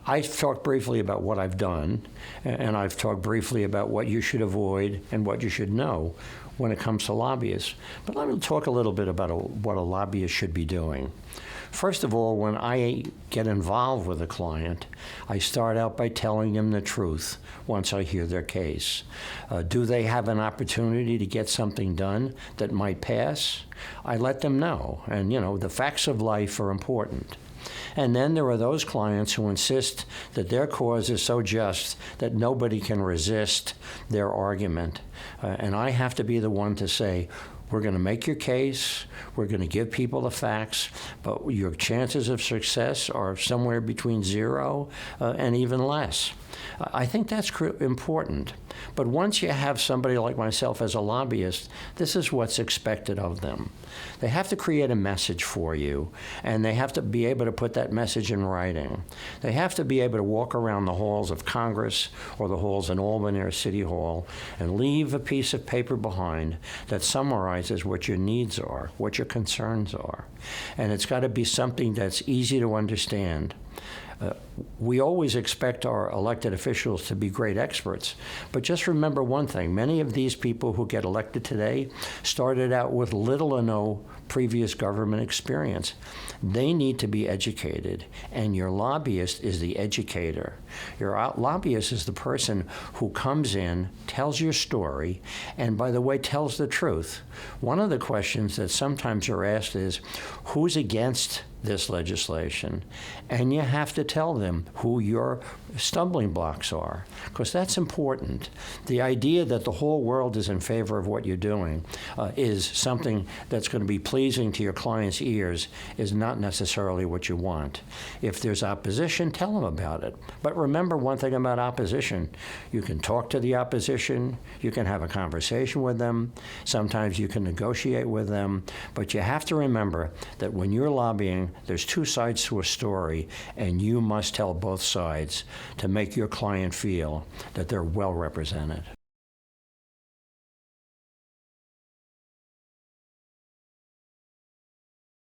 I've talked briefly about what I've done, and I've talked briefly about what you should avoid and what you should know when it comes to lobbyists. But let me talk a little bit about what a lobbyist should be doing. First of all, when I get involved with a client, I start out by telling them the truth once I hear their case. Do they have an opportunity to get something done that might pass? I let them know. And, the facts of life are important. And then there are those clients who insist that their cause is so just that nobody can resist their argument. And I have to be the one to say, we're going to make your case, we're going to give people the facts, but your chances of success are somewhere between 0 and even less. I think that's important. But once you have somebody like myself as a lobbyist, this is what's expected of them. They have to create a message for you, and they have to be able to put that message in writing. They have to be able to walk around the halls of Congress or the halls in Albany or City Hall and leave a piece of paper behind that summarizes what your needs are, what your concerns are. And it's got to be something that's easy to understand. We always expect our elected officials to be great experts, but just remember one thing. Many of these people who get elected today started out with little or no previous government experience. They need to be educated, and your lobbyist is the educator. Your lobbyist is the person who comes in, tells your story, and by the way, tells the truth. One of the questions that sometimes are asked is, who's against this legislation? And you have to tell them who your stumbling blocks are, because that's important. The idea that the whole world is in favor of what you're doing is something that's going to be pleasing to your client's ears is not necessarily what you want. If there's opposition, tell them about it. But remember one thing about opposition. You can talk to the opposition, you can have a conversation with them, sometimes you can negotiate with them, but you have to remember that when you're lobbying, there's two sides to a story, and you must tell both sides to make your client feel that they're well represented.